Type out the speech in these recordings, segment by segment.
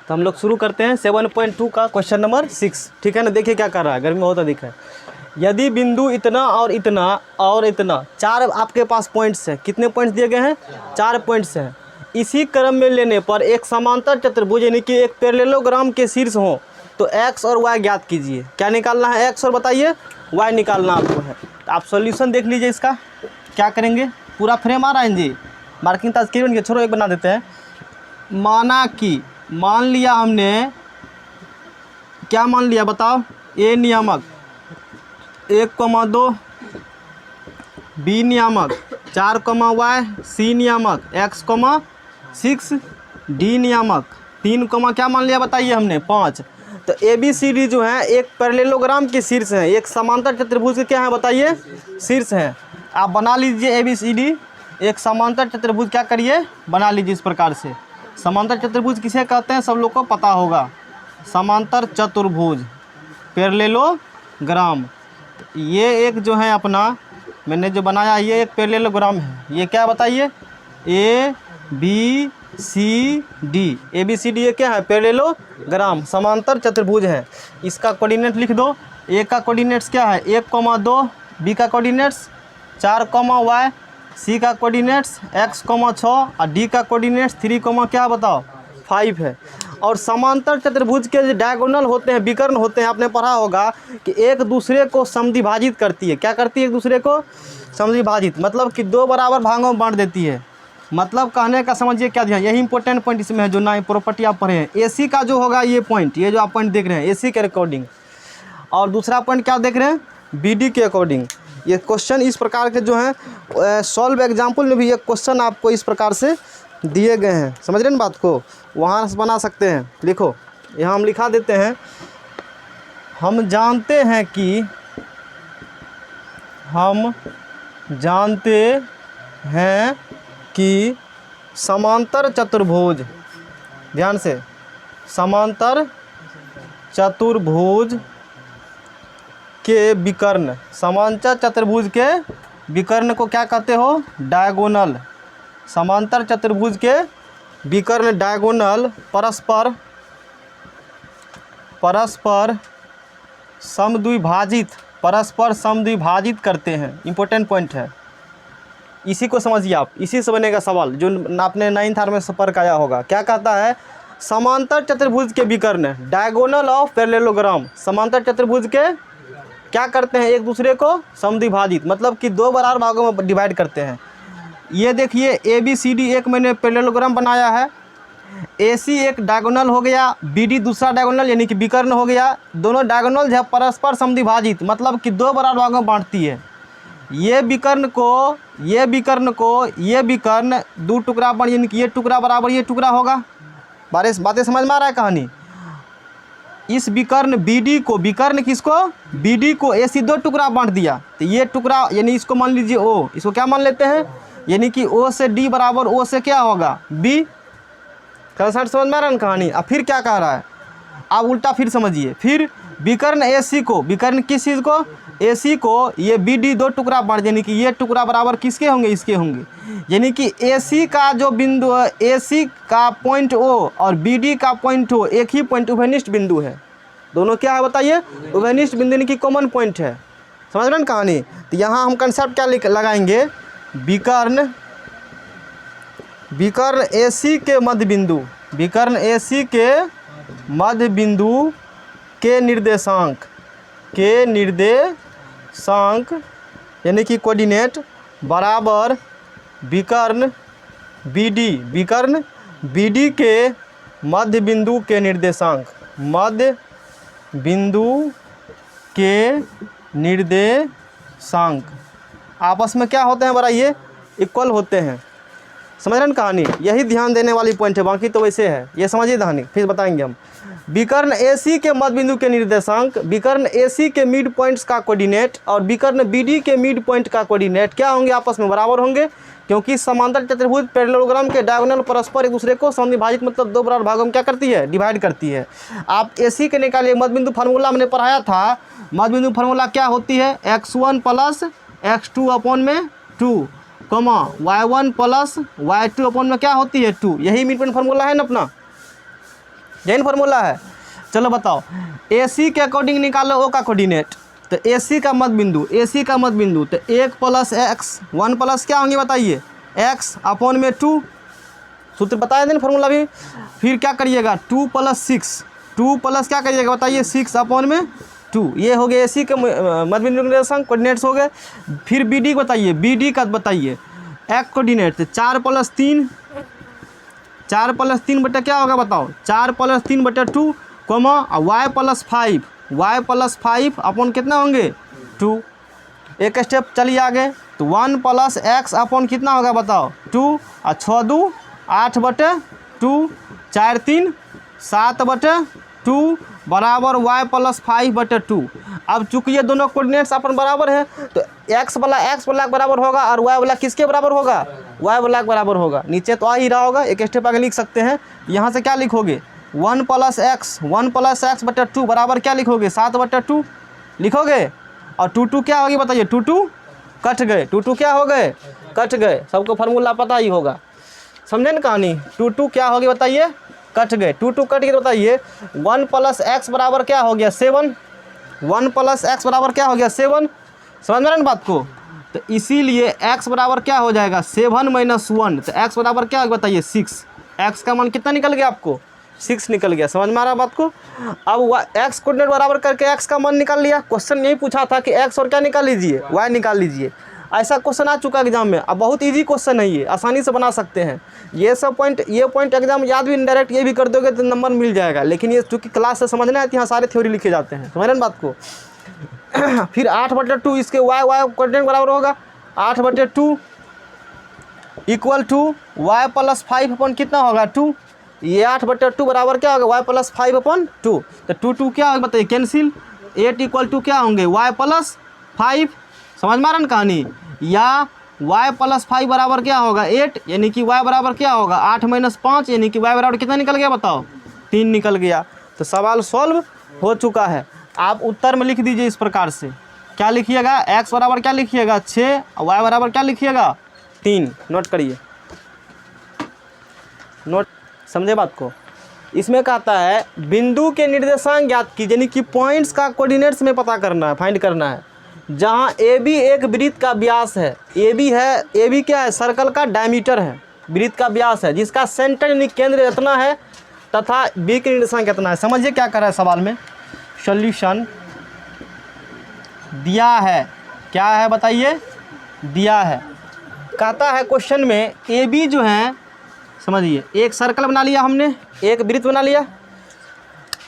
तो हम लोग शुरू करते हैं 7.2 का क्वेश्चन नंबर 6, ठीक है ना। देखिए क्या कर रहा है, गर्मी बहुत अधिक है। यदि बिंदु इतना और इतना और इतना, 4 आपके पास पॉइंट्स हैं। कितने पॉइंट्स दिए गए हैं? 4 पॉइंट्स हैं। इसी क्रम में लेने पर एक समांतर चतुर्भुज यानी कि एक पैरेललोग्राम के शीर्ष हो तो एक्स और वाई ज्ञात कीजिए। क्या निकालना है? एक्स और बताइए वाई निकालना आपको है। तो आप सॉल्यूशन देख लीजिए इसका। क्या करेंगे? पूरा फ्रेम आ रहा है जी, मार्किंग ताज के बन छोड़ो, एक बना देते हैं। माना कि मान लिया हमने, क्या मान लिया बताओ? ए नियामक 1,2, बी नियामक 4, वाई, सी नियामक x, 6, डी नियामक 3, क्या मान लिया बताइए हमने? 5। तो ए बी सी डी जो है एक पैरेललोग्राम के शीर्ष हैं, एक समांतर चतुर्भुज के क्या है बताइए? शीर्ष हैं। आप बना लीजिए ए बी सी डी एक समांतर चतुर्भुज। क्या करिए? बना लीजिए इस प्रकार से। समांतर चतुर्भुज किसे कहते हैं? सब लोग को पता होगा। समांतर चतुर्भुज पैरेललोग्राम, ये एक जो है अपना मैंने जो बनाया, ये एक पैरेललोग्राम है। ये क्या बताइए? A B C D, A B C D ये क्या है? पैरेललोग्राम, समांतर चतुर्भुज है। इसका कोऑर्डिनेट लिख दो। ए का कोऑर्डिनेट्स क्या है? 1,2, बी का कोऑर्डिनेट्स 4, वाई, सी का कोऑर्डिनेट्स x, 6 और डी का कोऑर्डिनेट्स 3, क्या बताओ? 5 है। और समांतर चतुर्भुज के जो डायगोनल होते हैं, विकर्ण होते हैं, आपने पढ़ा होगा कि एक दूसरे को समद्विभाजित करती है। क्या करती है? एक दूसरे को समद्विभाजित, मतलब कि 2 बराबर भागों में बांट देती है। मतलब कहने का समझिए क्या ध्यान, यही इंपॉर्टेंट पॉइंट इसमें है जो ना प्रॉपर्टी आप पढ़े हैं। एसी का जो होगा ये पॉइंट, ये जो आप पॉइंट देख रहे हैं एसी के अकॉर्डिंग, और दूसरा पॉइंट क्या देख रहे हैं? बीडी के अकॉर्डिंग। ये क्वेश्चन इस प्रकार के जो हैं सॉल्व एग्जाम्पल में भी ये क्वेश्चन आपको इस प्रकार से दिए गए हैं। समझ रहे हैं बात को? वहाँ से बना सकते हैं। लिखो, यहाँ हम लिखा देते हैं। हम जानते हैं कि समांतर चतुर्भुज, ध्यान से, समांतर चतुर्भुज के विकर्ण, समांतर चतुर्भुज के विकर्ण को क्या कहते हो? डायगोनल। समांतर चतुर्भुज के विकर्ण डायगोनल परस्पर समद्विभाजित करते हैं। इंपॉर्टेंट पॉइंट है, इसी को समझिए आप। इसी से बनेगा सवाल जो आपने 9th आर में पढ़ के आया होगा। क्या कहता है? समांतर चतुर्भुज के विकर्ण, डायगोनल ऑफ पैरेललोग्राम, समांतर चतुर्भुज के क्या करते हैं? एक दूसरे को समद्विभाजित, मतलब कि 2 बराबर भागों में डिवाइड करते हैं। ये देखिए ए बी सी डी एक मैंने पैरेललोग्राम बनाया है। ए सी एक डायगोनल हो गया, बी डी दूसरा डायगोनल यानी कि विकर्ण हो गया। दोनों डायगोनल जो परस्पर समद्विभाजित, मतलब कि 2 बराबर भागों में बांटती है। ये विकर्ण 2 टुकड़ा बन, यानी कि ये टुकड़ा बराबर ये टुकड़ा होगा। बातें समझ में आ रहा है कहानी? इस विकर्ण BD को, विकर्ण किसको? BD को AC 2 टुकड़ा बांट दिया। तो ये टुकड़ा यानी इसको मान लीजिए O, इसको क्या मान लेते हैं? यानी कि O से D बराबर O से क्या होगा? B। समझ में आ रहा है कहानी? अब फिर क्या कह रहा है? आप उल्टा फिर समझिए। फिर विकर्ण AC को, विकर्ण किस चीज़ को? AC को ये BD 2 टुकड़ा बांट, यानी कि ये टुकड़ा बराबर किसके होंगे? इसके होंगे। यानी कि AC का जो बिंदु, AC का पॉइंट O और BD का पॉइंट O एक ही पॉइंट, उभयनिष्ठ बिंदु है। दोनों क्या है बताइए? उभयनिष्ठ बिंदु, यानी कि कॉमन पॉइंट है। समझ रहे हैं कहानी? तो यहाँ हम कंसेप्ट क्या लगाएंगे? विकर्ण AC के मध्य बिंदु, विकर्ण AC के मध्य बिंदु के निर्देशांक यानी कि कोऑर्डिनेट बराबर विकर्ण BD के मध्य बिंदु के निर्देशांक, मध्य बिंदु के निर्देशांक आपस में क्या होते हैं बताइए? इक्वल होते हैं। समझ रहे हैं कहानी? यही ध्यान देने वाली पॉइंट है, बाकी तो वैसे है। ये समझिए कहानी, फिर बताएंगे हम। विकर्ण AC के मध्य बिंदु के निर्देशांक, विकर्ण AC के मिड पॉइंट्स का कोऑर्डिनेट और विकर्ण BD के मिड पॉइंट का कोऑर्डिनेट क्या होंगे? आपस में बराबर होंगे, क्योंकि समांतर चतुर्भुज पैरेललोग्राम के डायगोनल परस्पर एक दूसरे को समद्विभाजित, मतलब 2 बराबर भागों में क्या करती है? डिवाइड करती है। आप AC के निकालिए। मध्य बिंदु फार्मूला मैंने पढ़ाया था। मध्य बिंदु फार्मूला क्या होती है? x1 प्लस x2 अपॉन में 2, y1 प्लस y2 अपॉन में क्या होती है? 2। यही मिड पॉइंट फार्मूला है ना अपना। यही फार्मूला है। चलो बताओ, AC के अकॉर्डिंग निकालो O का कोऑर्डिनेट। तो AC का मध्य बिंदु, AC का मध्य बिंदु, तो 1 + x, 1 प्लस क्या होंगे बताइए, x अपॉन में 2, सूत्र बताया था ना फार्मूला भी। फिर क्या करिएगा, 2 + 6, 2 प्लस क्या करिएगा बताइए, 6 अपॉन में 2, ये हो गए AC के मध्य बिंदु के निर्देशांक कोऑर्डिनेट्स हो गए। फिर BD बताइए, BD का बताइए एक कोऑर्डिनेट, तो 4 + 3, 4 + 3 बटे क्या होगा बताओ, 4 + 3 बटे 2, कोमा y + 5, y + 5 अपॉन कितना होंगे 2। एक स्टेप चलिए आगे, तो 1 + x अपॉन कितना होगा बताओ 2, और 6 2 8 बटे 2, 4 3 7 बटे 2 बराबर y + 5 बटे 2। अब चूंकि ये दोनों कोऑर्डिनेट्स अपन बराबर है, तो x वाला के बराबर होगा और y वाला किसके बराबर होगा, y वाला के बराबर होगा। नीचे तो आ ही रहा होगा, एक स्टेप आगे लिख सकते हैं। यहाँ से क्या लिखोगे, 1 + x, 1 + x बटे 2 बराबर क्या लिखोगे, 7 बटे 2 लिखोगे। और 2 2 क्या होगी बताइए, 2 2 कट गए, 2 2 क्या हो गए, कट गए। सबको फार्मूला पता ही होगा, समझे ना कहानी। 2 2 क्या होगी बताइए, कट गए। 2 2 कट गए तो बताइए 1 + x बराबर क्या हो गया 7, 1 + x बराबर क्या हो गया 7, समझ में ना बात को। तो इसीलिए x बराबर क्या हो जाएगा 7 - 1, तो x बराबर क्या होगा बताइए 6। x का मान कितना निकल गया आपको, 6 निकल गया, समझ में आ रहा बात को। अब x कोऑर्डिनेट बराबर करके x का मान निकाल लिया। क्वेश्चन यही पूछा था कि x और क्या निकाल लीजिए, y निकाल लीजिए। ऐसा क्वेश्चन आ चुका एग्जाम में। अब बहुत इजी क्वेश्चन है ये, आसानी से बना सकते हैं। ये सब पॉइंट, ये पॉइंट एग्जाम याद भी इनडायरेक्ट ये भी कर दोगे तो नंबर मिल जाएगा। लेकिन ये चूँकि क्लास से समझना है तो यहाँ सारे थ्योरी लिखे जाते हैं, समझ रहे हैं बात को। फिर 8 बटे 2 इसके y कोऑर्डिनेट बराबर होगा 8 बटे 2 इक्वल टू y + 5 अपॉन कितना होगा 2। ये 8 बटे 2 बराबर क्या होगा y + 5 अपॉन 2। तो 2 2 क्या होगा बताइए कैंसिल। 8 = क्या होंगे y + 5, समझ में आ रहा ना कहानी। या y + 5 बराबर क्या होगा 8, यानी कि y बराबर क्या होगा 8 - 5, यानी कि y बराबर कितना निकल गया बताओ 3 निकल गया। तो सवाल सॉल्व हो चुका है। आप उत्तर में लिख दीजिए इस प्रकार से, क्या लिखिएगा, x बराबर क्या लिखिएगा 6, y बराबर क्या लिखिएगा 3। नोट करिए, नोट, समझे बात को। इसमें कहता है बिंदु के निर्देशांक ज्ञात कीजिए, यानी कि पॉइंट्स का कोऑर्डिनेट्स में पता करना है, फाइंड करना है। जहाँ AB एक वृत्त का व्यास है, AB है, AB क्या है सर्कल का डायमीटर है, वृत्त का व्यास है, जिसका सेंटर यानी केंद्र इतना है, तथा B के निर्देशांक कितना है। समझिए क्या कर रहा है सवाल में, सॉल्यूशन दिया है, क्या है बताइए, दिया है। कहता है क्वेश्चन में AB जो है, समझिए एक सर्कल बना लिया हमने, एक वृत्त बना लिया,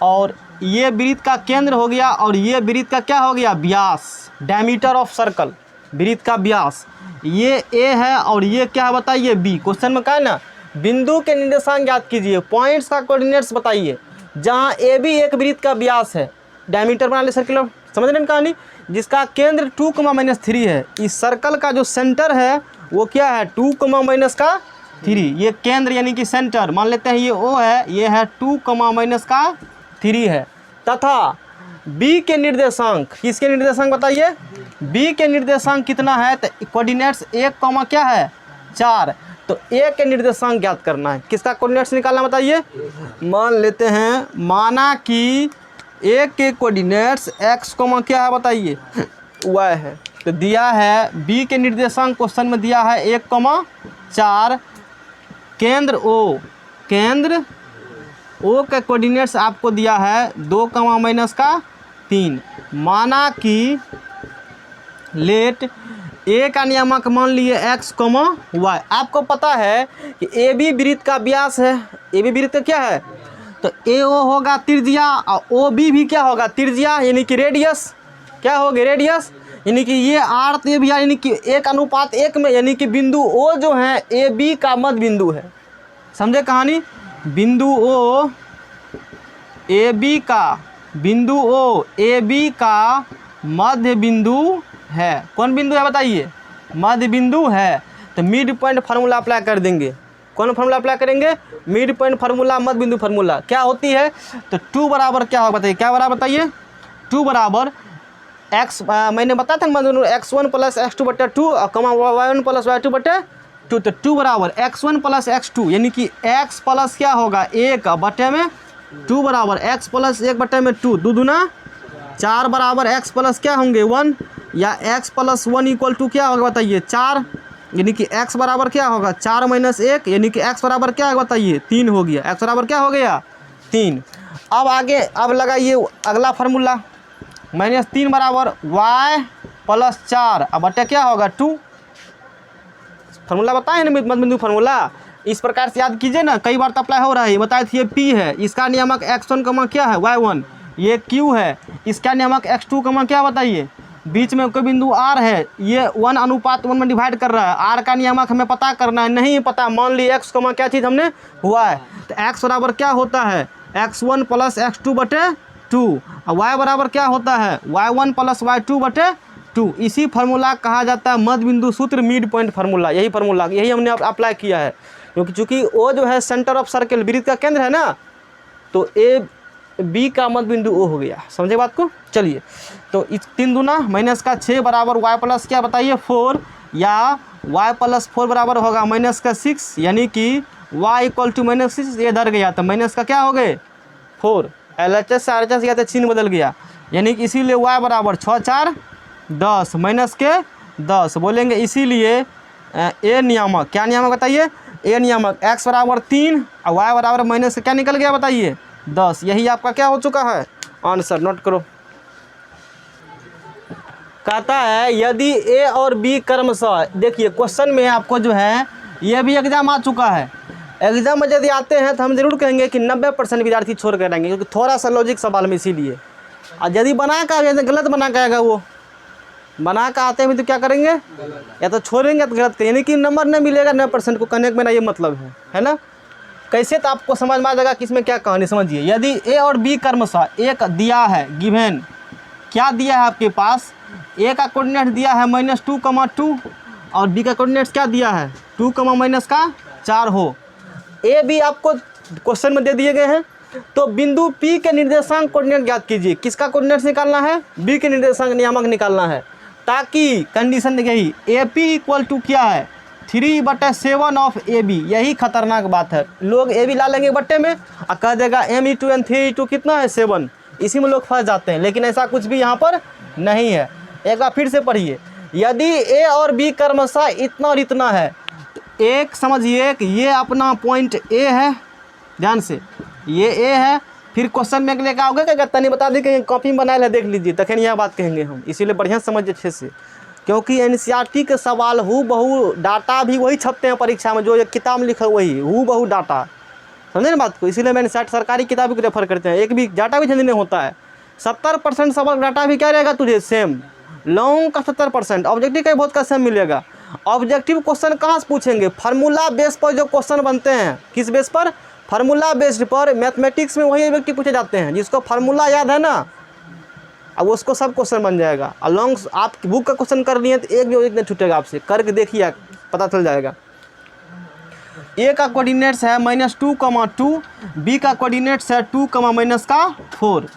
और ये वृत्त का केंद्र हो गया, और ये वृत्त का क्या हो गया व्यास, डायमीटर ऑफ सर्कल, वृत्त का व्यास। ये A है और ये क्या है बताइए B। क्वेश्चन में क्या है ना, बिंदु के निर्देशांक ज्ञात कीजिए, पॉइंट्स का कोऑर्डिनेट्स बताइए। जहाँ AB एक वृत्त का व्यास है, डायमीटर बना ले सर्कुलर, समझ रहे हैं कहानी, जिसका केंद्र 2, -3 है। इस सर्कल का जो सेंटर है वो क्या है 2, -3। ये केंद्र यानी कि सेंटर मान लेते हैं, ये O है, ये है 2, -3 है। तथा B के निर्देशांक, किसके निर्देशांक बताइए, B के निर्देशांक कितना है, तो कोऑर्डिनेट्स 1, क्या है 4। तो A के निर्देशांक ज्ञात करना है, किसका कोऑर्डिनेट्स निकालना बताइए। मान लेते हैं, माना कि A के कोऑर्डिनेट्स x, क्या है बताइए y है। तो दिया है B के निर्देशांक क्वेश्चन में दिया है 1, 4, केंद्र O, केंद्र O का कोऑर्डिनेट्स आपको दिया है 2, -3। माना कि लेट A का नियामक मान लिए x, y। आपको पता है कि AB वृत्त का व्यास है, AB वृत्त क्या है, तो AO होगा त्रिज्या, और OB भी क्या होगा त्रिज्या, यानी कि रेडियस, क्या होगा रेडियस, यानी कि ये आर तो भी यानी कि 1:1 में, यानी कि बिंदु O जो है AB का मध्य बिंदु है। समझे कहानी, बिंदु O AB का, बिंदु O AB का मध्य बिंदु है। कौन बिंदु है बताइए, मध्य बिंदु है। तो मिड पॉइंट फार्मूला अप्लाई कर देंगे। कौन फार्मूला अप्लाई करेंगे, मिड पॉइंट फार्मूला, मध्य बिंदु फार्मूला। क्या होती है, तो 2 बराबर क्या होगा बताइए, क्या बराबर बताइए 2 बराबर x, मैंने बताया था x1 + x2 बटे 2, y1 + y2 बटे 2। तो 2 बराबर x1 + x2, यानी कि x प्लस क्या होगा 1 बटे में 2 बराबर x प्लस 1/2, 2 दूना 4 बराबर x प्लस क्या होंगे 1, या x प्लस 1 इक्वल टू क्या होगा बताइए 4, यानी कि x बराबर क्या होगा 4 माइनस 1, यानी कि x बराबर क्या होगा बताइए 3 हो गया, x बराबर क्या हो गया 3। अब आगे अब लगाइए अगला फार्मूला, -3 बराबर y प्लस 4 अब बटे क्या होगा 2। फार्मूला बताए ना मध्यबिंदु फार्मूला, इस प्रकार से याद कीजिए ना, कई बार तो अप्लाई हो रहा है। ये बताए थे ये p है, इसका नियामक x1 क्या है y1, ये q है, इसका नियामक x2 क्या बताइए, बीच में कोई बिंदु r है, ये 1:1 में डिवाइड कर रहा है, r का नियामक हमें पता करना है, नहीं पता मान ली x क्या चीज़ हमने हुआ है, तो x बराबर क्या होता है x1 प्लस x2/2, और y बराबर क्या होता है y1 प्लस y2/2। इसी फार्मूला कहा जाता है मध्य बिंदु सूत्र, मिड पॉइंट फार्मूला, यही फार्मूला यही हमने अप्लाई किया है, क्योंकि चूँकि वो जो है सेंटर ऑफ सर्कल वृत्त का केंद्र है ना, तो ए बी का मध्य बिंदु ओ हो गया, समझे बात को। चलिए तो इस 3 दूना -6 बराबर y प्लस क्या बताइए 4, या y प्लस 4 बराबर होगा -6, यानी कि y इक्वल टू -6, ये इधर गया तो माइनस का क्या हो गए 4, LHS से RHS गया तो चिन्ह बदल गया, यानी कि इसीलिए y बराबर 6 4 10 -10 बोलेंगे, इसीलिए ए नियामक क्या नियामक बताइए, ए नियामक x बराबर 3 और y बराबर माइनस क्या निकल गया बताइए 10, यही आपका क्या हो चुका है आंसर। नोट करो, कहता है यदि ए और बी क्रमशः, देखिए क्वेश्चन में आपको जो है ये भी एग्जाम आ चुका है, एग्जाम में यदि आते हैं तो हम जरूर कहेंगे कि 90% विद्यार्थी छोड़ कर आएंगे, क्योंकि थोड़ा सा लॉजिक सवाल में इसीलिए, और यदि बना कर गलत बना के आएगा, वो बना कर आते हैं तो क्या करेंगे या तो छोड़ेंगे तो गलत, यानी कि नंबर नहीं मिलेगा 90% को, कहने का मेरा ये मतलब है ना। कैसे तो आपको समझ में आ जाएगा कि इसमें क्या कहानी, समझिए यदि ए और बी क्रमशः, एक दिया है गिवन, क्या दिया है आपके पास, ए का कोऑर्डिनेट दिया है -2, और बी का कोऑर्डिनेट क्या दिया है 2, -4 हो, ए बी आपको क्वेश्चन में दे दिए गए हैं, तो बिंदु P के निर्देशांक कोऑर्डिनेट ज्ञात कीजिए, किसका कोऑर्डिनेट निकालना है B के निर्देशांक नियामक निकालना है, ताकि कंडीशन यही AP इक्वल टू क्या है 3/7 ऑफ AB, यही खतरनाक बात है, लोग AB ला लेंगे बट्टे में और कह देगा M × N 3 × कितना है 7, इसी में लोग फंस जाते हैं, लेकिन ऐसा कुछ भी यहाँ पर नहीं है। एक बार फिर से पढ़िए, यदि A और B क्रमशः इतना और इतना है, तो एक समझिए कि ये अपना पॉइंट A है, ध्यान से ये A है, फिर क्वेश्चन में लेकर आओगे क्या तनी बता दी कहीं कॉपी बनाए है देख लीजिए, तखन यह बात कहेंगे हम, इसीलिए बढ़िया समझिए अच्छे से, क्योंकि NCERT के सवाल हूबहू डाटा भी वही छपते हैं परीक्षा में, जो एक किताब में लिखा वही हूबहू डाटा, समझे ना बात को, इसीलिए मैंने सरकारी किताब को रेफर करते हैं, एक भी डाटा भी चेंज नहीं होता है, 70% सवाल डाटा भी क्या रहेगा तुझे सेम, लॉन्ग का 70%, ऑब्जेक्टिव का बहुत का सेम मिलेगा। ऑब्जेक्टिव क्वेश्चन कहाँ से पूछेंगे, फार्मूला बेस पर जो क्वेश्चन बनते हैं, किस बेस पर, फार्मूला बेस्ड पर, मैथमेटिक्स में वही ऑब्जेक्टिव पूछे जाते हैं, जिसको फार्मूला याद है ना, अब उसको सब क्वेश्चन बन जाएगा। लॉन्ग आप बुक का क्वेश्चन कर लिए तो एक भी ऑब्जेक्ट नहीं छूटेगा आपसे, करके देखिए पता चल जाएगा। ए का कोऑर्डिनेट्स है -2, बी का कोऑर्डिनेट्स है 2, -4।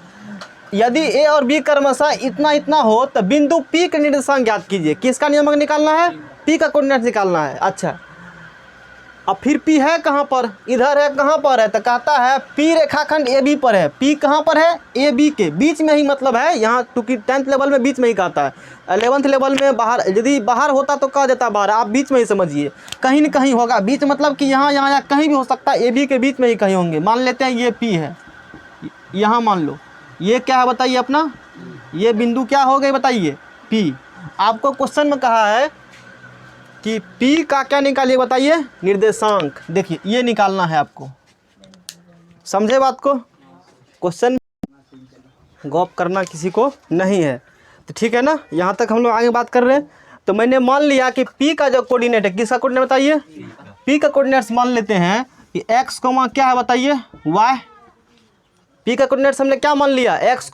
यदि ए और बी क्रमशः इतना इतना हो तो बिंदु P के निर्देशांक ज्ञात कीजिए, किसका नियामक निकालना है, P का कोऑर्डिनेट निकालना है। अच्छा, अब फिर P है कहाँ पर, इधर है, कहाँ पर है, तो कहता है P रेखाखंड AB पर है, P कहाँ पर है AB के बीच में ही, मतलब है यहाँ क्योंकि 10th लेवल में बीच में ही कहता है, 11th लेवल में बाहर, यदि बाहर होता तो कह देता बाहर, आप बीच में ही समझिए, कहीं न कहीं होगा बीच, मतलब कि यहाँ यहाँ या कहीं भी हो सकता है, AB के बीच में ही कहीं होंगे। मान लेते हैं ये P है, यहाँ मान लो ये क्या है बताइए अपना, ये बिंदु क्या हो गए बताइए P। आपको क्वेश्चन में कहा है कि P का क्या निकालिए बताइए, निर्देशांक, देखिए ये निकालना है आपको, समझे बात को, क्वेश्चन गौप करना किसी को नहीं है, तो ठीक है ना, यहाँ तक हम लोग आगे बात कर रहे हैं। तो मैंने मान लिया कि P का जो कोऑर्डिनेट है, किसका कोऑर्डिनेट बताइए, P का कोऑर्डिनेट्स मान लेते हैं कि x, क्या है बताइए y, P का कोऑर्डिनेट्स हमने क्या मान लिया x,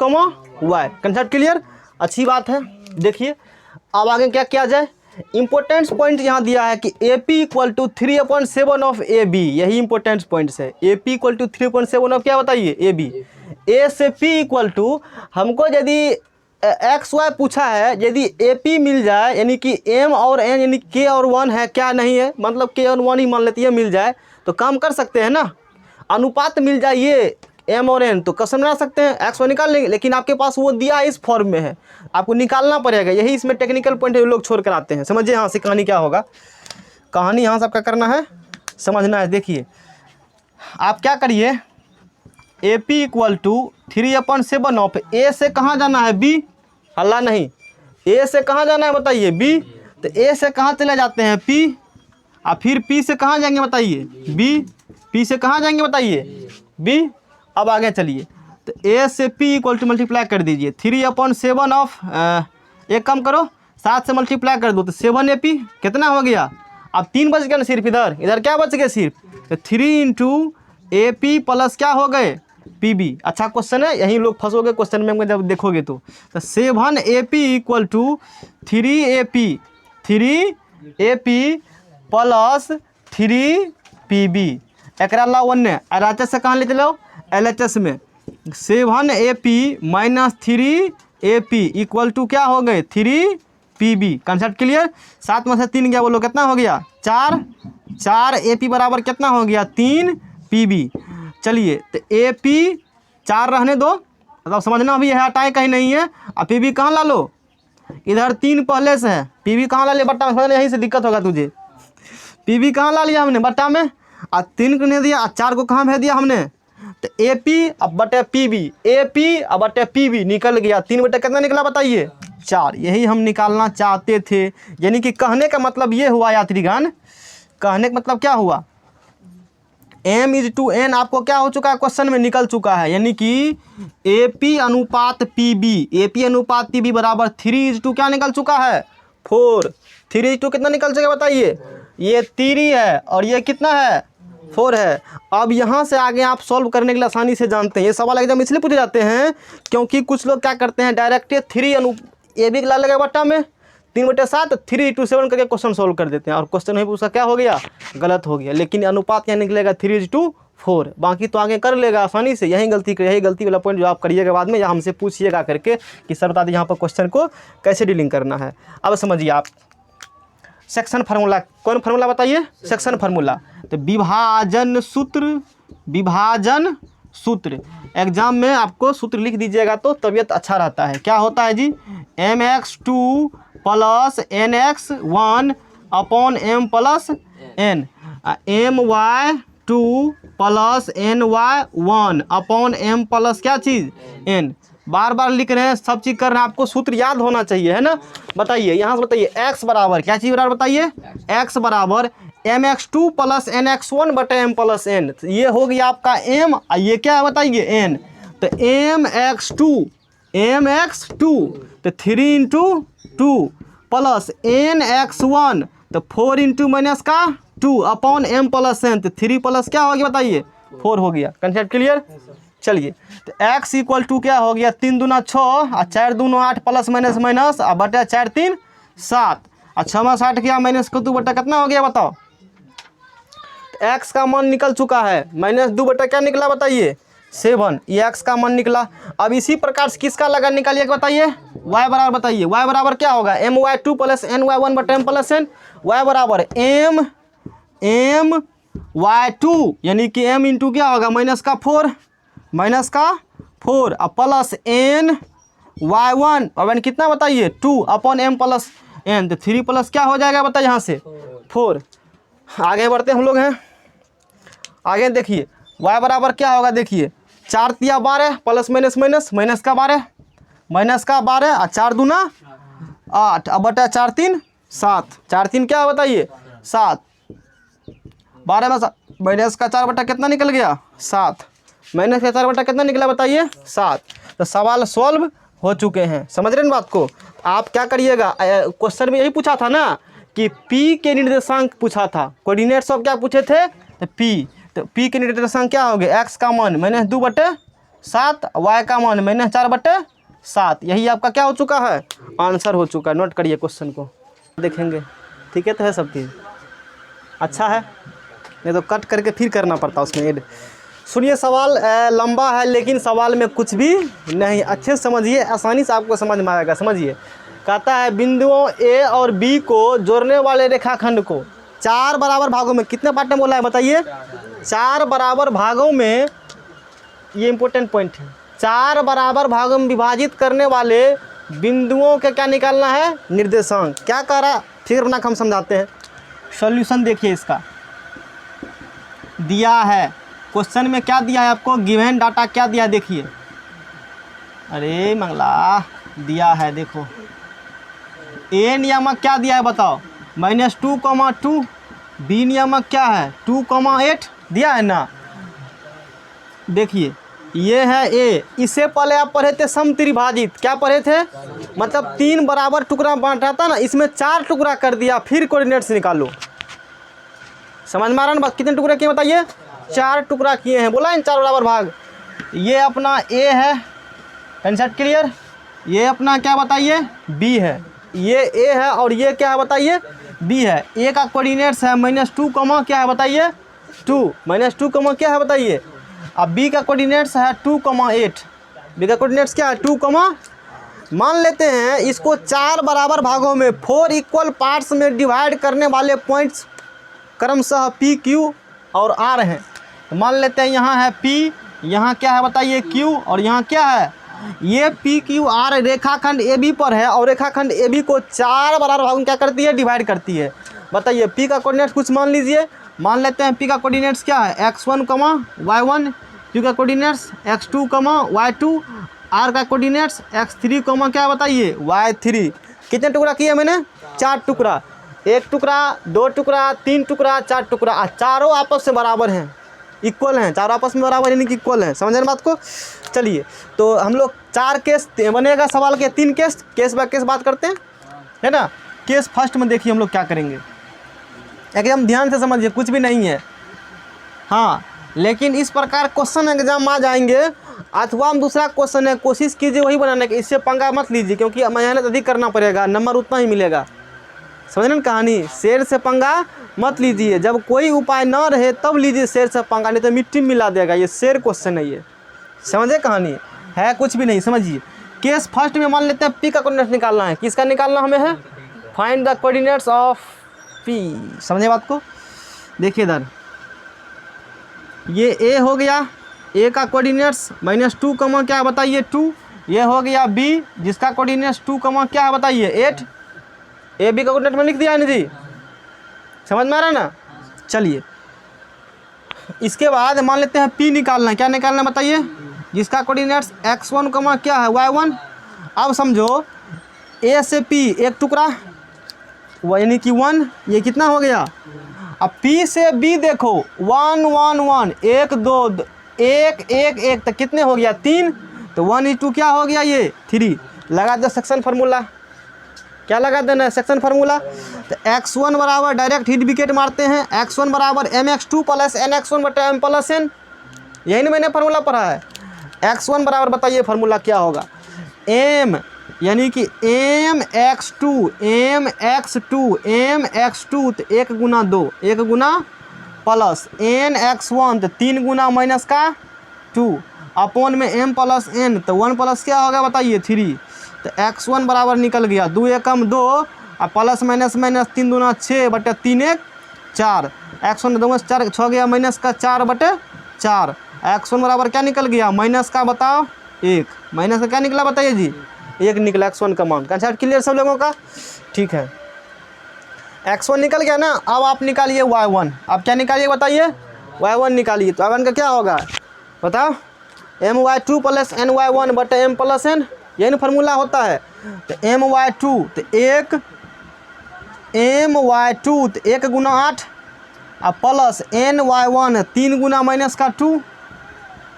y, कंसेप्ट क्लियर, अच्छी बात है। देखिए अब आगे क्या किया जाए, इंपॉर्टेंट पॉइंट यहाँ दिया है कि AP equal to 3/7 of AB, यही इंपॉर्टेंट पॉइंट्स है, AP इक्वल टू 3/7 ऑफ क्या बताइए AB, A से P इक्वल टू, हमको यदि XY पूछा है, यदि AP मिल जाए, यानी कि M और N यानी K और 1 है, क्या नहीं है, मतलब K और 1 ही मान लेती है, मिल जाए तो काम कर सकते हैं ना, अनुपात मिल जाए, ये एम और एन, तो क्वेश्चन बना सकते हैं, एक्स वाई निकाल लेंगे, लेकिन आपके पास वो दिया इस फॉर्म में है, आपको निकालना पड़ेगा। यही इसमें टेक्निकल पॉइंट है, लोग छोड़ कर आते हैं। समझिए यहाँ से कहानी क्या होगा, कहानी यहाँ से आपका करना है, समझना है। देखिए आप क्या करिए, A P equal to 3/7 of A से कहाँ जाना है, बी, हल्ला नहीं, ए से कहाँ जाना है बताइए, बी, तो ए से कहाँ चले जाते हैं, पी, और फिर पी से कहाँ जाएंगे बताइए, बी, पी से कहाँ जाएंगे बताइए, बी। अब आगे चलिए, तो ए से पी इक्वल टू मल्टीप्लाई कर दीजिए, 3/7 ऑफ, एक कम करो, 7 से मल्टीप्लाई कर दो तो 7AP कितना हो गया, अब 3 बच गया ना सिर्फ, इधर क्या बच गया सिर्फ, तो 3 × AP प्लस क्या हो गए, PB। अच्छा क्वेश्चन है, यहीं लोग फंसोगे क्वेश्चन में जब देखोगे तो 7AP equal to 3AP plus 3PB। एक ला वन RHS से कहाँ ले चलो, LHS में, 7AP minus 3AP equal to क्या हो गए, 3PB। Concept clear. 7 में से 3 गया, बोलो कितना हो गया, 4 AP बराबर कितना हो गया, 3PB। चलिए तो AP 4 रहने दो, मतलब समझना भी है, हटाए कहीं नहीं है। अब PB कहाँ ला लो, इधर 3 पहले से है, PB कहाँ ला लिया बट्टा में, समझना यहीं से दिक्कत होगा तुझे। PB कहाँ ला लिया हमने बट्टा में, और 3 को नहीं दिया, और 4 को कहाँ भेज दिया हमने, तो AP अब बटे PB, AP अब बटे PB निकल गया, 3 बटे कितना निकला बताइए, 4। यही हम निकालना चाहते थे। यानी कि कहने का मतलब ये हुआ यात्रीगण, कहने का मतलब क्या हुआ, M/N आपको क्या हो चुका है, क्वेश्चन में निकल चुका है। यानी कि AP अनुपात PB बराबर 3:2 क्या निकल चुका है, 4। 3:2 कितना निकल चुका बताइए, ये 3 है और ये कितना है, 4 है। अब यहाँ से आगे आप सॉल्व करने के लिए आसानी से जानते हैं। ये सवाल एकदम इसलिए पूछे जाते हैं क्योंकि कुछ लोग क्या करते हैं, डायरेक्ट 3 AB ला लगा बट्टा में, 3/7 3 × 7 करके क्वेश्चन सॉल्व कर देते हैं, और क्वेश्चन नहीं पूछा, क्या हो गया, गलत हो गया। लेकिन अनुपात क्या निकलेगा, 3:4। बाकी तो आगे कर लेगा आसानी से। यही गलती वाला पॉइंट जो आप करिएगा बाद में, या हमसे पूछिएगा करके कि सर बता दें यहाँ पर क्वेश्चन को कैसे डीलिंग करना है। अब समझिए आप, सेक्शन फार्मूला, कौन फार्मूला बताइए, सेक्शन फार्मूला। तो विभाजन सूत्र एग्जाम में आपको सूत्र लिख दीजिएगा तो तबीयत अच्छा रहता है। क्या होता है जी, mx2 plus nx1 upon m plus n, my2 plus ny1 upon m plus क्या चीज़, n। बार बार लिख रहे हैं, सब चीज़ कर रहे हैं, आपको सूत्र याद होना चाहिए, है ना। बताइए यहाँ से, बताइए x बराबर क्या चीज़ बराबर बताइए, x बराबर mx2 प्लस nx1 बटे m प्लस n। ये हो गया आपका m, ये क्या है बताइए, n। तो mx2 तो 3 × 2 प्लस nx1 तो 4 × माइनस का 2 अपॉन m प्लस n, तो 3 प्लस क्या हो गया बताइए, 4 हो गया। Concept clear. चलिए तो x इक्वल टू क्या हो गया, 3 दूना 6 और 4 दूना 8 प्लस माइनस माइनस और बटा 4 3 7 और 6 में 60 किया माइनस को 2 बटा कितना हो गया बताओ। तो x का मान निकल चुका है, -2 बटा क्या निकला बताइए, 7। ये x का मान निकला। अब इसी प्रकार से किसका लगा निकालिए बताइए, y बराबर बताइए, y बराबर क्या होगा, my2 प्लस ny1 बटा m प्लस n। y बराबर my2 यानी कि m इंटू क्या होगा, माइनस का 4 और प्लस ny1 और n कितना बताइए 2 अपॉन m प्लस n, तो 3 प्लस क्या हो जाएगा बताइए यहाँ से 4। आगे बढ़ते हम लोग हैं, आगे देखिए y बराबर क्या होगा, देखिए 4 तिया 12 प्लस माइनस माइनस का 12 और 4 दूना 8 अब बटा 4 3 7, 4 3 क्या बताइए 7, 12 में माइनस का 4 बटा कितना निकल गया 7, माइनस का 4 बटा कितना निकला बताइए 7। तो सवाल सॉल्व हो चुके हैं, समझ रहे हैं बात को। आप क्या करिएगा, क्वेश्चन में यही पूछा था ना कि P के निर्देशांक पूछा था, कोऑर्डिनेट्स ऑफ क्या पूछे थे, तो P। तो P के निर्देशांक क्या हो गए, x का मान -2 बटे 7, y का मान -4 बटे 7। यही आपका क्या हो चुका है, आंसर हो चुका है। नोट करिए क्वेश्चन को, देखेंगे ठीक है, तो है सब चीज़ अच्छा है, नहीं तो कट करके फिर करना पड़ता उसमें ऐड। सुनिए सवाल लंबा है लेकिन सवाल में कुछ भी नहीं, अच्छे से समझिए, आसानी से आपको समझ में आएगा। समझिए, कहता है बिंदुओं A और B को जोड़ने वाले रेखाखंड को 4 बराबर भागों में, कितने पार्ट में बोला है बताइए, 4 बराबर भागों में ये इंपॉर्टेंट पॉइंट है। 4 बराबर भागों में विभाजित करने वाले बिंदुओं के क्या निकालना है, निर्देशांक। क्या कह रहा, फिर बना हम समझाते हैं। सॉल्यूशन देखिए इसका दिया है क्वेश्चन में, क्या दिया है आपको, गिवन डाटा क्या दिया है देखिए। अरे मंगला दिया है, देखो ए नियामक क्या दिया है बताओ, -2,2। बी नियामक क्या है 2,8 दिया है ना। देखिए ये है ए, इससे पहले आप पढ़े थे समत्रिभाजित, क्या पढ़े थे, मतलब 3 बराबर टुकड़ा बांटा था ना, इसमें 4 टुकड़ा कर दिया, फिर कोऑर्डिनेट्स निकालो। समझ में आ रहा ना बात, कितने टुकड़े किए बताइए, 4 टुकड़ा किए हैं, बोला इन 4 बराबर भाग। ये अपना ए है, कंसेप्ट क्लियर। ये अपना क्या बताइए बी है, ये ए है और ये क्या है बताइए बी है। ए का कोऑर्डिनेट्स है -2, क्या है बताइए 2, -2, क्या है बताइए। अब बी का कोऑर्डिनेट्स है 2,8। बी का कोऑर्डिनेट्स क्या है 2, मान लेते हैं इसको 4 बराबर भागों में 4 इक्वल पार्ट्स में डिवाइड करने वाले पॉइंट्स क्रमशः पी, क्यू और आर हैं। तो मान लेते हैं यहाँ है पी, यहाँ क्या है बताइए क्यू, और यहाँ क्या है, ये पी क्यू आर रेखाखंड ए बी पर है, और रेखाखंड ए बी को 4 बराबर भागों में क्या करती है, डिवाइड करती है। बताइए पी का कोऑर्डिनेट्स कुछ मान लीजिए, मान लेते हैं पी का कोऑर्डिनेट्स क्या है x1, y1, क्यू का कोऑर्डिनेट्स x2, y2, आर का कोऑर्डिनेट्स x3, क्या बताइए y3। कितने टुकड़ा किए मैंने, 4 टुकड़ा, 1 टुकड़ा, 2 टुकड़ा, 3 टुकड़ा, 4 टुकड़ा, चारों आपस में बराबर हैं, इक्वल हैं, चारों आपस में बराबर यानी कि इक्वल हैं। समझ रहे बात को। चलिए तो हम लोग 4 केस बनेगा सवाल के, 3 केस बाय केस बात करते हैं, है ना। केस फर्स्ट में देखिए हम लोग क्या करेंगे, एकदम ध्यान से समझिए, कुछ भी नहीं है हाँ, लेकिन इस प्रकार क्वेश्चन एग्जाम आ जाएंगे। अथवा हम दूसरा क्वेश्चन है, कोशिश कीजिए वही बनाने की, इससे पंगा मत लीजिए, क्योंकि मेहनत अधिक करना पड़ेगा, नंबर उतना ही मिलेगा। समझ रहे कहानी, शेर से पंगा मत लीजिए, जब कोई उपाय ना रहे तब लीजिए शेर से पंगा, नहीं तो मिट्टी में मिला देगा। ये शेर क्वेश्चन है, ये समझे कहानी है, कुछ भी नहीं। समझिए केस फर्स्ट में मान लेते हैं पी का कोऑर्डिनेट्स निकालना है, किसका निकालना हमें है, find the coordinates of P. समझे बात को। देखिए इधर ये ए हो गया, ए का कोऑर्डिनेट्स -2, क्या है बताइए 2। ये हो गया बी जिसका कोऑर्डिनेट्स 2, क्या है बताइए 8। ए बी का कोऑर्डिनेट में लिख दिया है जी, समझ में आ रहा है ना। चलिए इसके बाद मान लेते हैं पी निकालना है, क्या निकालना बताइए, जिसका कोऑर्डिनेट्स x1, क्या है y1। अब समझो ए से पी 1 टुकड़ा, यानी कि 1, ये कितना हो गया। अब पी से बी देखो 1 1 1, 1 2 1 1 1, तो कितने हो गया 3, तो 1:2 क्या हो गया ये 3। लगा दो सेक्शन फार्मूला, क्या लगा देना है सेक्शन फार्मूला। तो x1 बराबर डायरेक्ट हिट विकेट मारते हैं, x1 बराबर mx2 + nx1 / m + n, यही ना मैंने फार्मूला पढ़ा है। x1 बराबर बताइए फार्मूला क्या होगा, m यानी कि mx2 तो 1 गुना 2, 1 गुना प्लस nx1 तो 3 गुना -2 अपॉन में m + n, तो 1 प्लस क्या होगा बताइए 3। तो x1 बराबर निकल गया 2 एकम 2 और प्लस माइनस 3 दूना 6 बटे 3 1 4, x1 2 4 6 गया -4/4। x1 बराबर क्या निकल गया, माइनस का बताओ 1, माइनस का क्या निकला बताइए जी 1 निकला x1 का मान। कंसेप्ट क्लियर सब लोगों का, ठीक है। x1 निकल गया ना, अब आप निकालिए y1। अब क्या निकालिए बताइए, y1 निकालिए। तो y1 का क्या होगा बताओ, my2 + ny1 बटे m + n, यही ना फार्मूला होता है। तो my2 तो 1 my2 तो 1 गुना 8 और प्लस ny1 3 गुना -2,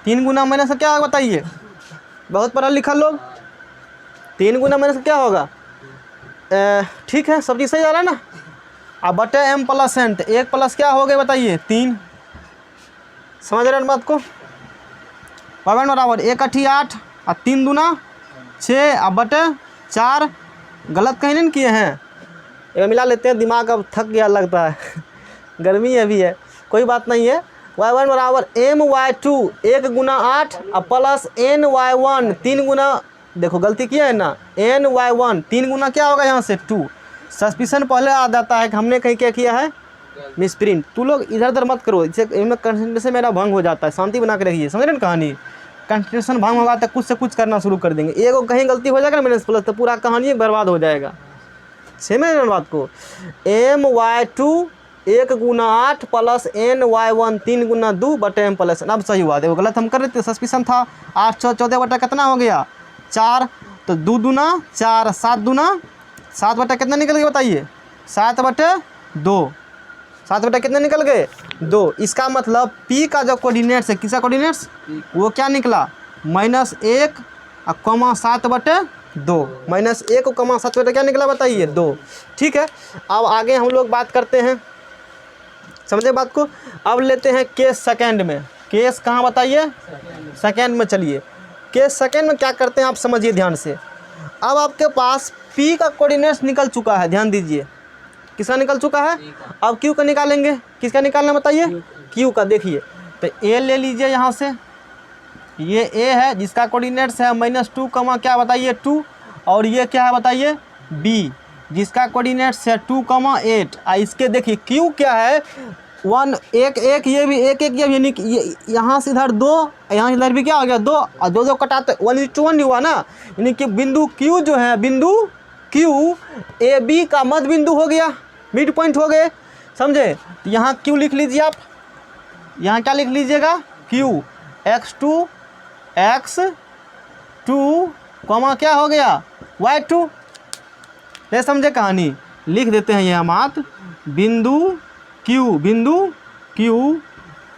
3 गुना माइनस का क्या होगा बताइए, बहुत पढ़ा लिखा लोग, 3 गुना माइनस का क्या होगा, ठीक है सब चीज़ सही आ रहा है ना। अब बटे m + n, तो 1 प्लस क्या हो गया बताइए 3। समझ रहे हैं बात को। y1 बराबर 1 8 8 और 3 दूना 6 और बटे 4, गलत कहीं नहीं किए हैं, एक मिला लेते हैं, दिमाग अब थक गया लगता है गर्मी अभी है, कोई बात नहीं है। y1 बराबर my2 1 गुना 8 और प्लस ny1 3 गुना, देखो गलती किया है ना, ny1 3 गुना क्या होगा यहाँ से 2। सस्पिशन पहले आ जाता है कि हमने कहीं क्या किया है मिसप्रिंट। तू लोग इधर उधर मत करो, इससे कंसंट्रेशन मेरा भंग हो जाता है, शांति बना के रखिए। समझ रहे ना कहानी, कंटिन्यूशन भंग होगा तो कुछ से कुछ करना शुरू कर देंगे। एगो कहीं गलती हो जाएगा ना माइनस प्लस तो पूरा कहानी बर्बाद हो जाएगा। समझ रहे बात को। my2 1 गुना 8 प्लस ny1 3 गुना 2 बटे m प्लस। अब सही हुआ, देखो गलत हम कर रहे थे, सस्पिशन था। 8 14 बटा कितना हो गया 4, तो 2 दूना 4 7 दूना 7 बटा कितना निकल गया बताइए 7 बटे 2। 7 बटा कितने निकल गए 2। इसका मतलब P का जो कोऑर्डिनेट्स है, किसका कोऑर्डिनेट्स, वो क्या निकला -1 कमा 7 बटे 2। -1 कमा 7 बटे क्या निकला बताइए 2। ठीक है, अब आगे हम लोग बात करते हैं, समझे बात को। अब लेते हैं केस सेकेंड में। केस कहाँ बताइए सेकेंड में। चलिए केस सेकेंड में क्या करते हैं आप समझिए ध्यान से। अब आपके पास P का कोऑर्डिनेट्स निकल चुका है, ध्यान दीजिए किसका निकल चुका है। अब Q का निकालेंगे, किसका निकालना बताइए Q का। देखिए तो A ले लीजिए यहाँ से, ये A है जिसका कोऑर्डिनेट्स है -2 कमा क्या बताइए 2, और ये क्या है बताइए B जिसका कोऑर्डिनेट्स है 2 कमा 8। इसके देखिए Q क्या है 1 1 1, ये भी 1 1, यानी कि यहाँ से इधर 2, यहाँ इधर भी क्या हो गया 2, और 2 2 कटाते 1:1 हुआ ना, यानी कि बिंदु Q जो है, बिंदु Q ए बी का मध्य बिंदु हो गया, मिड पॉइंट हो गए, समझे। तो यहाँ Q लिख लीजिए आप, यहाँ क्या लिख लीजिएगा Q x2 कॉमा क्या हो गया y2। ये समझे कहानी, लिख देते हैं यहाँ मात बिंदु Q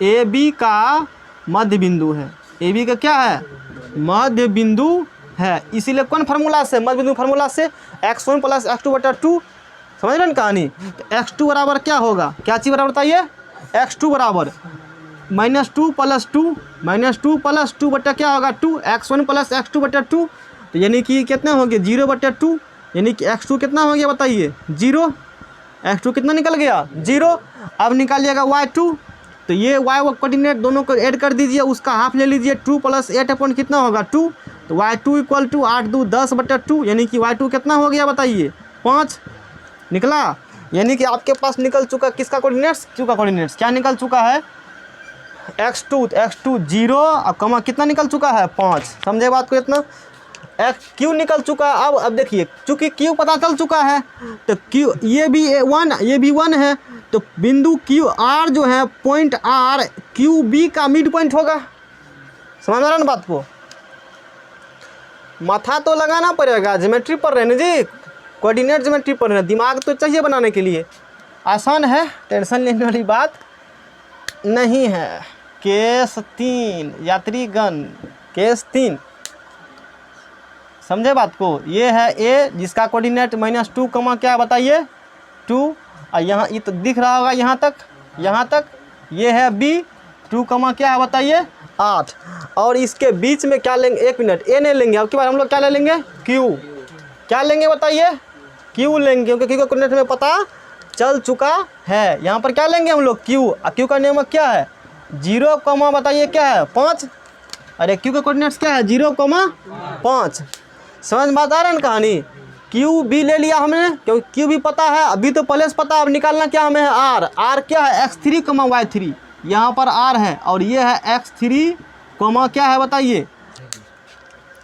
ए बी का मध्य बिंदु है। ए बी का क्या है मध्य बिंदु है, इसीलिए कौन फार्मूला से, मध्य बिंदु फार्मूला से x1 प्लस x2 बटा 2। समझ रहे हैं कहानी। तो x2 बराबर क्या होगा, क्या चीज़ बराबर बताइए x2 बराबर -2 प्लस 2 बटा क्या होगा 2, x1 प्लस x2 बटा 2। तो यानी कि कितना हो गया 0 बटा 2, यानी कि x2 कितना हो गया बताइए 0। x2 कितना निकल गया 0। अब निकालिएगा y2, तो ये y कोऑर्डिनेट दोनों को ऐड कर दीजिए, उसका हाफ ले लीजिए 2 प्लस 8 अपॉन कितना होगा 2, तो y2 इक्वल टू 8 2 10 बटा 2, यानी कि y2 कितना हो गया बताइए 5 निकला। यानी कि आपके पास निकल चुका किसका कोऑर्डिनेट्स Q का कोऑर्डिनेट्स क्या निकल चुका है x2 0 और कमा कितना निकल चुका है 5। समझे बात को इतना। Q निकल चुका है। अब देखिए चूँकि Q पता चल चुका है तो Q ये भी 1 ये भी 1 है, तो बिंदु Q R जो है पॉइंट R QB का मिड पॉइंट होगा। समझ रहे ना बात को, माथा तो लगाना पड़ेगा, ज्योमेट्री पढ़ रहे हैं जी, कोऑर्डिनेट ज्योमेट्री पढ़ रहे हैं, दिमाग तो चाहिए बनाने के लिए। आसान है, टेंशन लेने वाली बात नहीं है। केस 3 यात्रीगण, केस 3 समझे बात को। ये है A जिसका कोऑर्डिनेट -2 कमा क्या बताइए 2, और यहाँ ये तो दिख रहा होगा यहाँ तक। ये है B 2 कमा क्या है बताइए 8, और इसके बीच में क्या लेंगे, 1 मिनट A नहीं लेंगे, अब की बार हम लोग क्या ले लेंगे Q। क्या लेंगे बताइए Q लेंगे, क्योंकि Q का कोऑर्डिनेट में पता चल चुका है। यहाँ पर क्या लेंगे हम लोग Q, और Q का नियम क्या है 0 कमा बताइए क्या है 5। अरे Q का कोऑर्डिनेट्स क्या है 0,5। समझ बात आ रहा है ना कहानी। Q भी ले लिया हमने, क्योंकि Q भी पता है, अभी तो पहले से पता, अब निकालना क्या हमें है R क्या है x3, y3, यहाँ पर R है, और ये है x3, क्या है बताइए,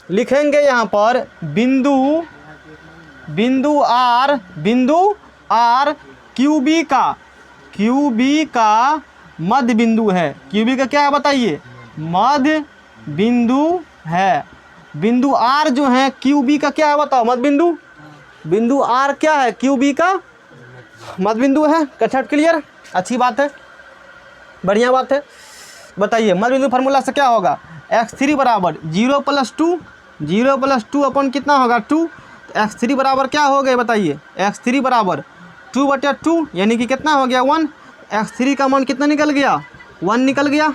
लिखेंगे यहाँ पर बिंदु R QB का मध्य बिंदु है। QB का क्या है बताइए मध्य बिंदु है। बिंदु R जो है QB का क्या है बताओ मध्य बिंदु। बिंदु R क्या है QB का मध्य बिंदु है। कंसेप्ट क्लियर, अच्छी बात है, बढ़िया बात है। बताइए मध्य बिंदु फार्मूला से क्या होगा x3 बराबर 0 + 2 अपन कितना होगा 2, तो x3 बराबर क्या हो गए बताइए x3 बराबर 2/2, यानी कि कितना हो गया 1। x3 का मान कितना निकल गया 1 निकल गया।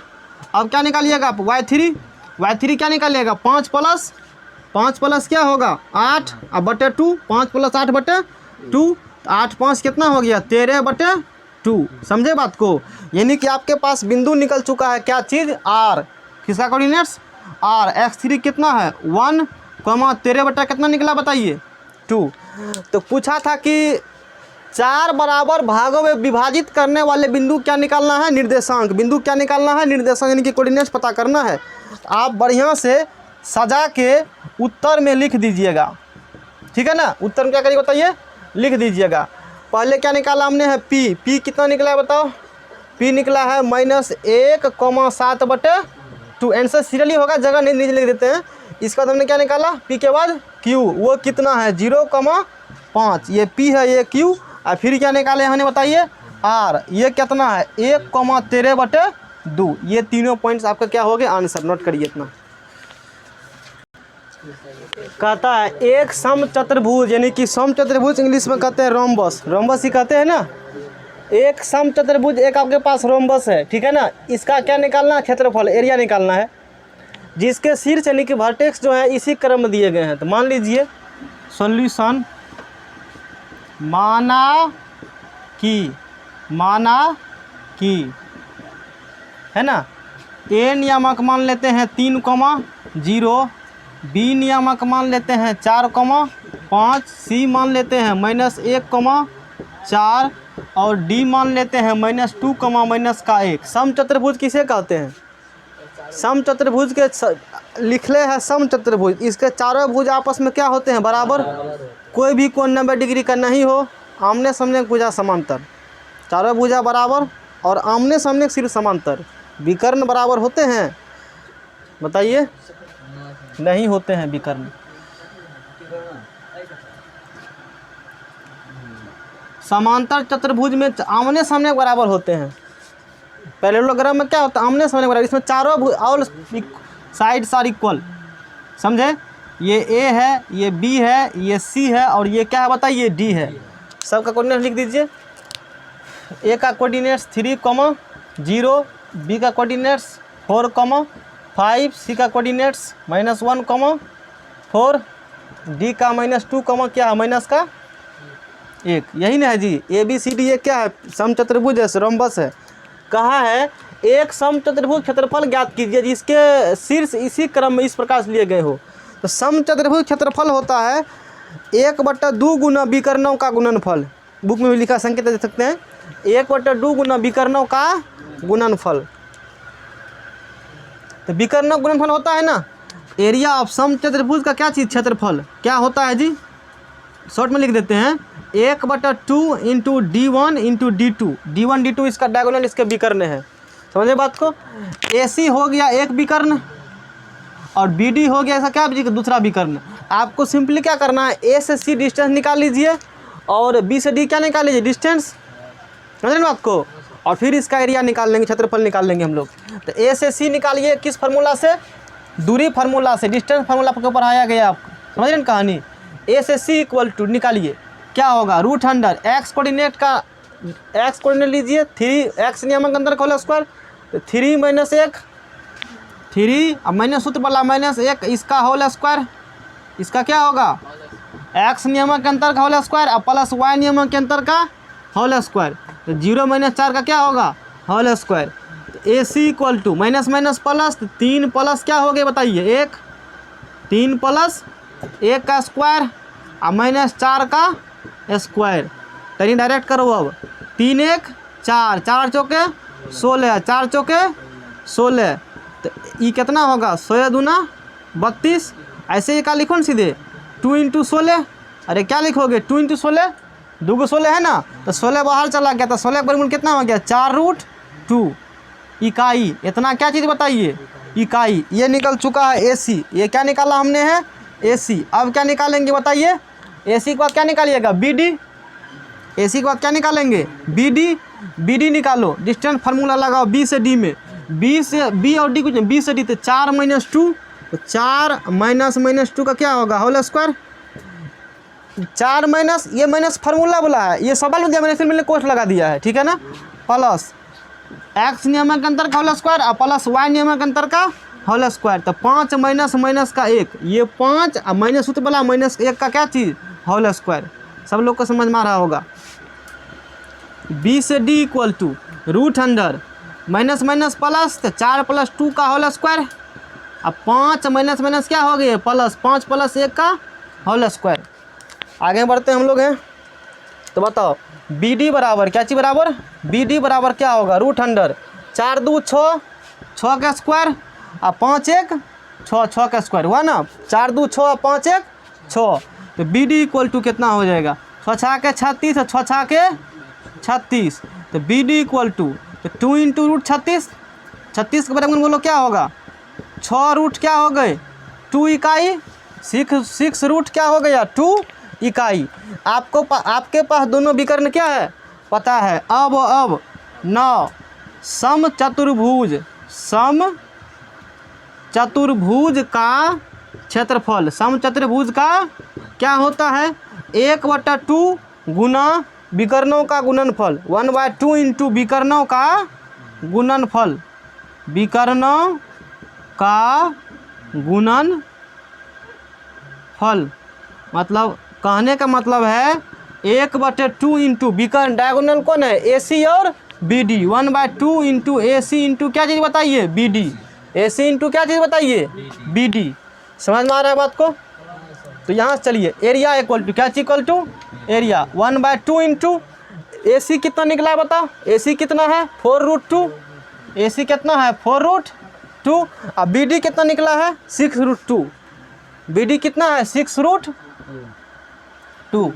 अब क्या निकालिएगा आप y3 क्या निकालिएगा 5 प्लस क्या होगा 8 और बटे 2, 5 + 8 बटे 2, 8 5 कितना हो गया 13/2। समझे बात को। यानी कि आपके पास बिंदु निकल चुका है क्या चीज़ R, किसका कोऑर्डिनेट्स R। x3 कितना है 1, 13 बटा कितना निकला बताइए 2। तो पूछा था कि 4 बराबर भागों में विभाजित करने वाले बिंदु क्या निकालना है? निर्देशांक। बिंदु क्या निकालना है? निर्देशांक, यानी कि कोऑर्डिनेट्स पता करना है। आप बढ़िया से सजा के उत्तर में लिख दीजिएगा, ठीक है ना। उत्तर में क्या करिए बताइए, लिख दीजिएगा। पहले क्या निकाला हमने है? पी। पी कितना निकला है बताओ? पी निकला है -1,7/2। आंसर सीरियली होगा, जगह नहीं नीचे लिख देते हैं। इसका बाद हमने क्या निकाला? पी के बाद क्यू, वो कितना है? 0,5। ये पी है, ये क्यू। और फिर क्या निकाले हमने बताइए? आर। ये कितना है? 1,13/2। ये तीनों पॉइंट्स आपका क्या हो गए? आंसर। नोट करिए इतना। कहता है एक समचतुर्भुज, यानी कि समचतुर्भुज इंग्लिश में कहते हैं रोम्बस। रोम्बस ही कहते हैं ना। एक समचतुर्भुज, एक आपके पास रोम्बस है, ठीक है ना। इसका क्या निकालना है? क्षेत्रफल, एरिया निकालना है, जिसके शीर्ष यानी कि वर्टेक्स जो है इसी क्रम में दिए गए हैं। तो मान लीजिए सॉल्यूशन, माना कि है ना, ए नियामक मान लेते हैं 3,0, बी नियामक मान लेते हैं 4,5, सी मान लेते हैं -1,4 और डी मान लेते हैं -2,-1। समचतुर्भुज किसे कहते हैं? समचतुर्भुज के लिखले है समचतुर्भुज, इसके चारों भुज आपस में क्या होते हैं? बराबर। कोई भी कोण 90 डिग्री का नहीं हो, आमने सामने भुजा समांतर। चारों भुजा बराबर और आमने सामने सिर्फ समांतर। विकर्ण बराबर होते हैं? बताइए, नहीं होते हैं विकर्ण। समांतर चतुर्भुज में आमने सामने बराबर होते हैं। पैरेललोग्राम में क्या होता है? आमने सामने बराबर। इसमें चारों भुज ऑल साइड्स आर इक्वल, समझे। ये ए है, ये बी है, ये सी है और ये क्या है बताइए? डी है। सबका कोऑर्डिनेट लिख दीजिए। ए का कोऑर्डिनेट्स 3,0, बी का कोऑर्डिनेट्स 4,5, सी का कोऑर्डिनेट्स -1,4, डी का -2, क्या है? -1। यही ना है जी। ए बी सी डी ये क्या है? समचतुर्भुज है, रोम्बस है। कहा है एक समचतुर्भुज क्षेत्रफल ज्ञात कीजिए जिसके शीर्ष इसी क्रम में इस प्रकार से लिए गए हो। तो समचतुर्भुज क्षेत्रफल होता है 1/2 गुना विकर्णों का गुणनफल। बुक में भी लिखा, संकेत दे सकते हैं, 1/2 गुना विकर्णों का गुणनफल। तो विकर्णों का गुणनफल होता है ना। एरिया ऑफ समचतुर्भुज का क्या चीज़? क्षेत्रफल। क्या होता है जी? शॉर्ट में लिख देते हैं 1/2 into D1 into D2। D1 D2 इसका डायगोनल, इसके विकर्ण है। समझे बात को। AC हो गया एक विकर्ण और BD हो गया ऐसा क्या? दूसरा विकर्ण। आपको सिंपली क्या करना है? A से C डिस्टेंस निकाल लीजिए और B से D क्या निकाल लीजिए? डिस्टेंस। समझे ना बात को। और फिर इसका एरिया निकाल लेंगे, क्षेत्रफल निकाल लेंगे हम लोग। तो A से C निकालिए किस फार्मूला से? दूरी फार्मूला से, डिस्टेंस फार्मूला आपको पढ़ाया गया आपको। समझ रहे ना कहानी। A से C = निकालिए, क्या होगा? √अंडर x कोऑर्डिनेट का x कोऑर्डिनेट लीजिए 3x नियामक अंतर का होल स्क्वायर। तो 3 - 1, 3 और माइनस सूत्र वाला -1 इसका होल स्क्वायर। इसका क्या होगा? x नियामक अंतर का होल स्क्वायर और प्लस y नियामक अंतर का होल स्क्वायर। तो 0 - 4 का क्या होगा? Whole square. तो AC = माइनस प्लस 3 प्लस क्या हो गया बताइए? 1। 3 + 1 का स्क्वायर और -4 का स्क्वायर। तनी डायरेक्ट करो अब। 3 × 1 = 4, 4 चौके 16, 4 चौके 16। तो ये कितना होगा? 16 दूना 32। ऐसे ही का लिखो ना सीधे 2 × 16। अरे क्या लिखोगे? 2 × 16, 2 को 16 है ना। तो 16 बाहर चला गया, तो 16 का वर्गमूल कितना हो गया? 4√2 इकाई। इतना क्या चीज़ बताइए? इकाई। ये निकल चुका है AC। ये क्या निकाला हमने है? AC। अब क्या निकालेंगे बताइए? AC के बाद क्या निकालिएगा? BD। AC के बाद क्या निकालेंगे? BD निकालो। डिस्टेंस फार्मूला लगाओ B से D में। B और D कुछ नहीं, B से D। तो 4 - 2, तो 4 - 2 का क्या होगा? Whole square. 4 माइनस, ये माइनस फार्मूला बोला है, ये सवाल में दिया मैंने, फिर मैंने कोष्ठ लगा दिया है, ठीक है ना। प्लस x नियामक अंतर का होल स्क्वायर और प्लस y नियामक अंतर का होल स्क्वायर। तो 5 - माइनस का 1, ये 5 और माइनस सूत्र वाला -1 का क्या चीज़? Whole square. सब लोग को समझ में आ रहा होगा। B से D = √अंडर माइनस प्लस, तो 4 + 2 का होल स्क्वायर और 5 माइनस क्या हो गया? प्लस 5 + 1 का होल स्क्वायर। आगे बढ़ते हम लोग हैं। तो बताओ बी डी बराबर क्या चीज़ बराबर, बी डी बराबर क्या होगा, √100, 4 2 6, 6 का स्क्वायर और 5 1 6, 6 का स्क्वायर हुआ ना, 4 2 6 और 5 1 6। तो बी डी इक्वल टू कितना हो जाएगा, 6 6 के 36 और 6 6 के 36। तो बी डी इक्वल टू, तो 2 इंटू √36, 36 के बराबर बोलो क्या होगा, 6 रूट क्या हो गए 2 इकाई, 6 रूट क्या हो गया 2 इकाई। आपके पास दोनों विकर्ण क्या है पता है। अब 9 समचतुर्भुज का क्षेत्रफल, समचतुर्भुज का क्या होता है 1/2 गुना विकर्णों का गुणनफल, 1/2 इंटू विकर्णों का गुणनफल, विकर्णों का गुणनफल। मतलब कहने का मतलब है 1/2 इंटू विकर्ण, डायगोनल कौन है ए सी और बी डी, 1/2 इंटू ए सी इंटू क्या चीज़ बताइए बी डी, ए सी इंटू क्या चीज़ बताइए बी डी। समझ में आ रहा है बात को। तो यहाँ से चलिए एरिया इक्वल टू क्या चीज इक्वल टू एरिया, 1/2 इंटू ए सी कितना निकला है बताओ, ए सी कितना है 4√2, ए सी कितना है 4√2 और बी डी कितना निकला है 6√2, बी डी कितना है 6√2। तो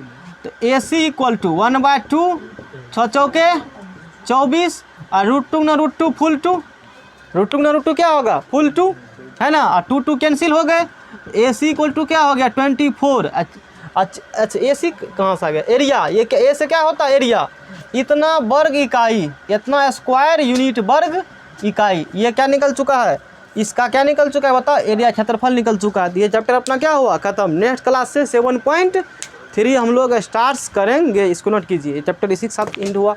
ए सी इक्वल टू 1/2, 6 चौके 24 और √2 ना √2 फुल 2, √2 ना √2 क्या होगा फुल 2 है ना, और 2 कैंसिल हो गए। ए सी इक्वल टू क्या हो गया 24। अच्छा ए सी कहाँ से आ गया एरिया, ये क्या ए से क्या होता है एरिया, इतना वर्ग इकाई, इतना स्क्वायर यूनिट वर्ग इकाई। ये क्या निकल चुका है, इसका क्या निकल चुका है बताओ, एरिया क्षेत्रफल निकल चुका है। ये चैप्टर अपना क्या हुआ खत्म। नेक्स्ट क्लास से 7.3 हम लोग स्टार्ट करेंगे, इसको नोट कीजिए, चैप्टर इसी के साथ एंड हुआ।